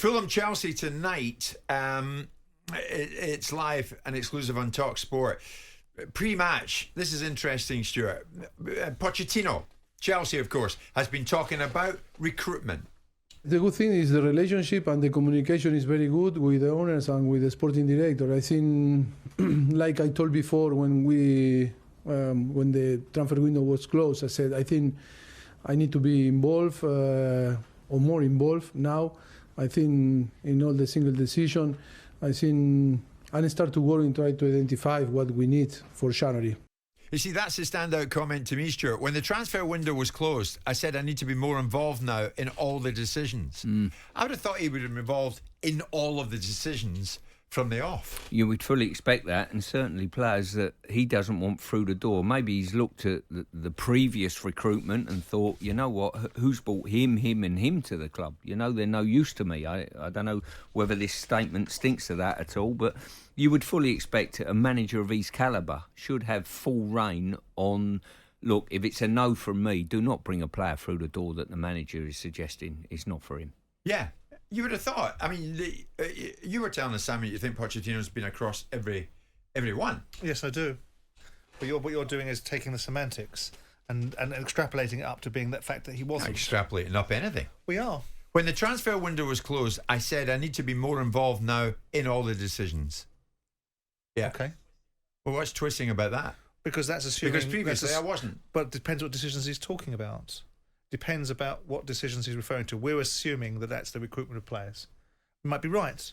Fulham-Chelsea tonight. It's live and exclusive on talkSPORT. Pre-match, this is interesting, Stuart. Pochettino, Chelsea, of course, has been talking about recruitment. The good thing is the relationship and the communication is very good with the owners and with the sporting director. I think, like I told before, when the transfer window was closed, I said, I think I need to be involved or more involved now. I think in all the single decision, I think I start to work and try to identify what we need for January. You see, that's the standout comment to me, Stuart. When the transfer window was closed, I said I need to be more involved now in all the decisions. I would have thought he would have been involved in all of the decisions from the off. You would fully expect that, and certainly players that he doesn't want through the door. Maybe he's looked at the previous recruitment and thought, you know what, who's brought him and him to the club? You know, they're no use to me. I don't know whether this statement stinks of that at all, but you would fully expect a manager of his calibre should have full rein on, look, if it's a no from me, do not bring a player through the door that the manager is suggesting is not for him. Yeah. You would have thought. I mean, you were telling us, Sammy, you think Pochettino's been across every one. Yes, I do. But what you're doing is taking the semantics and extrapolating it up to being that fact that he wasn't. Extrapolating up anything. We are. When the transfer window was closed, I said I need to be more involved now in all the decisions. Yeah. Okay. Well, what's twisting about that? Because that's assuming... Because previously I wasn't. But it depends what decisions he's talking about. Depends about what decisions he's referring to. We're assuming that that's the recruitment of players. We might be right.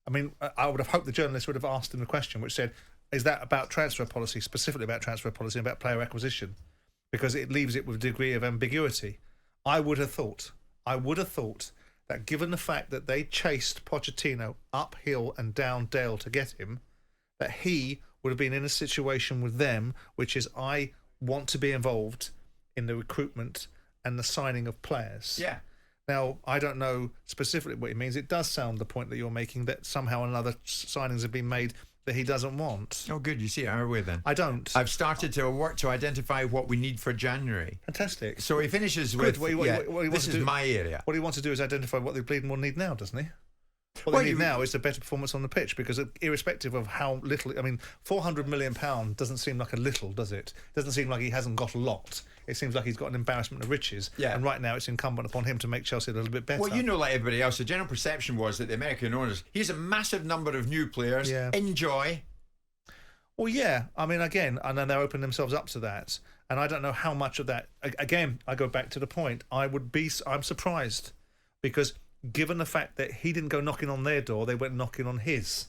I mean, I would have hoped the journalist would have asked him the question, which said, is that about transfer policy, specifically about transfer policy, about player acquisition? Because it leaves it with a degree of ambiguity. I would have thought that given the fact that they chased Pochettino uphill and down Dale to get him, that he would have been in a situation with them, which is, I want to be involved in the recruitment and the signing of players. Yeah. Now, I don't know specifically what it means. It does sound the point that you're making that somehow or another signings have been made that he doesn't want. Oh, good. You see it our way then. I don't. I've started to work to identify what we need for January. Fantastic. So he finishes Good. with, this is my area. What he wants to do is identify what they bleeding will need now, doesn't he? What they need now is a better performance on the pitch, because irrespective of how little, I mean, £400 million doesn't seem like a little, does it? It doesn't seem like he hasn't got a lot. It seems like he's got an embarrassment of riches. Yeah. And right now it's incumbent upon him to make Chelsea a little bit better. Well, you know, like everybody else, the general perception was that the American owners, he's a massive number of new players. Yeah. Enjoy. Well, yeah. I mean, again, and then they're opening themselves up to that. And I don't know how much of that, again, I go back to the point. I'm surprised, because given the fact that he didn't go knocking on their door, they went knocking on his.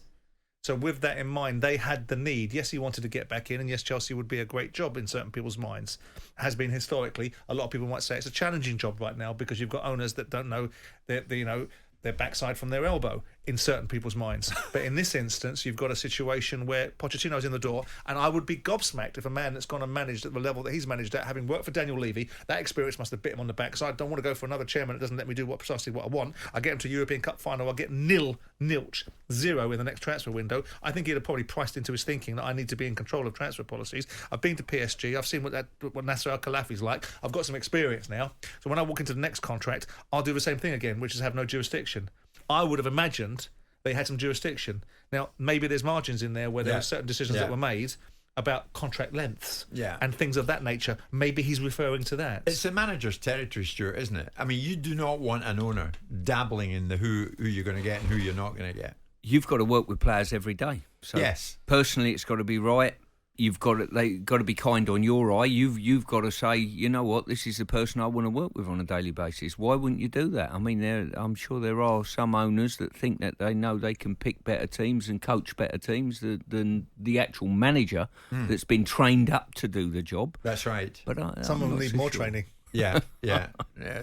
So with that in mind, they had the need. Yes, he wanted to get back in, and yes, Chelsea would be a great job in certain people's minds. Has been historically. A lot of people might say it's a challenging job right now, because you've got owners that don't know their backside from their elbow in certain people's minds. But in this instance, you've got a situation where Pochettino's in the door, and I would be gobsmacked if a man that's gone and managed at the level that he's managed at, having worked for Daniel Levy, that experience must have bit him on the backside. Don't want to go for another chairman that doesn't let me do precisely what I want. I get him to a European Cup final, I'll get nilch, zero in the next transfer window. I think he'd have probably priced into his thinking that I need to be in control of transfer policies. I've been to PSG, I've seen what Nasser Al-Khelaifi's like. I've got some experience now. So when I walk into the next contract, I'll do the same thing again, which is have no jurisdiction. I would have imagined they had some jurisdiction. Now, maybe there's margins in there where there were certain decisions that were made about contract lengths and things of that nature. Maybe he's referring to that. It's the manager's territory, Stuart, isn't it? I mean, you do not want an owner dabbling in the who you're going to get and who you're not going to get. You've got to work with players every day. So yes. Personally, it's got to be right. They got to be kind on your eye. You've got to say, you know what, this is the person I want to work with on a daily basis. Why wouldn't you do that? I mean, I'm sure there are some owners that think that they know they can pick better teams and coach better teams than the actual manager that's been trained up to do the job. That's right. But some of them need more training. Yeah.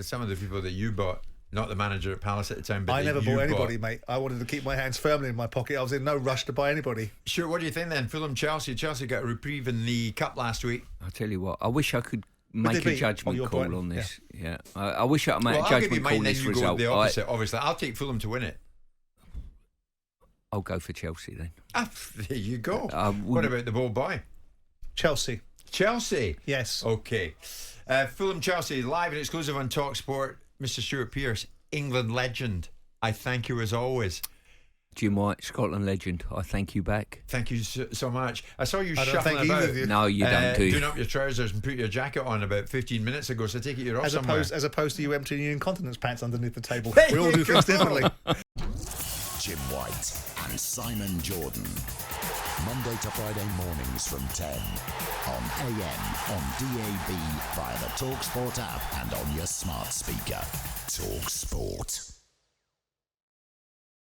Some of the people that you bought. Not the manager at Palace at the time, but I never bought anybody, mate. I wanted to keep my hands firmly in my pocket. I was in no rush to buy anybody. Sure, what do you think then? Fulham-Chelsea. Chelsea got a reprieve in the Cup last week. I'll tell you what, I wish I could make a judgment call on this. Yeah. I wish I could make a judgment call on this result. Go the opposite, obviously. I'll take Fulham to win it. I'll go for Chelsea then. There you go. What about the bold boy? Chelsea. Yes. Okay. Fulham-Chelsea, live and exclusive on talkSPORT. Mr. Stuart Pearce, England legend. I thank you as always. Jim White, Scotland legend, I thank you back. Thank you so much. I saw you I don't shuffling thank either about. of you. No, you don't, do you? Doing up your trousers and put your jacket on about 15 minutes ago, so I take it you're off somewhere. As opposed to you emptying your incontinence pants underneath the table. There We all you do things go. differently. Jim White and Simon Jordan. Monday to Friday mornings from 10 on AM, on DAB, via the talkSPORT app and on your smart speaker. talkSPORT.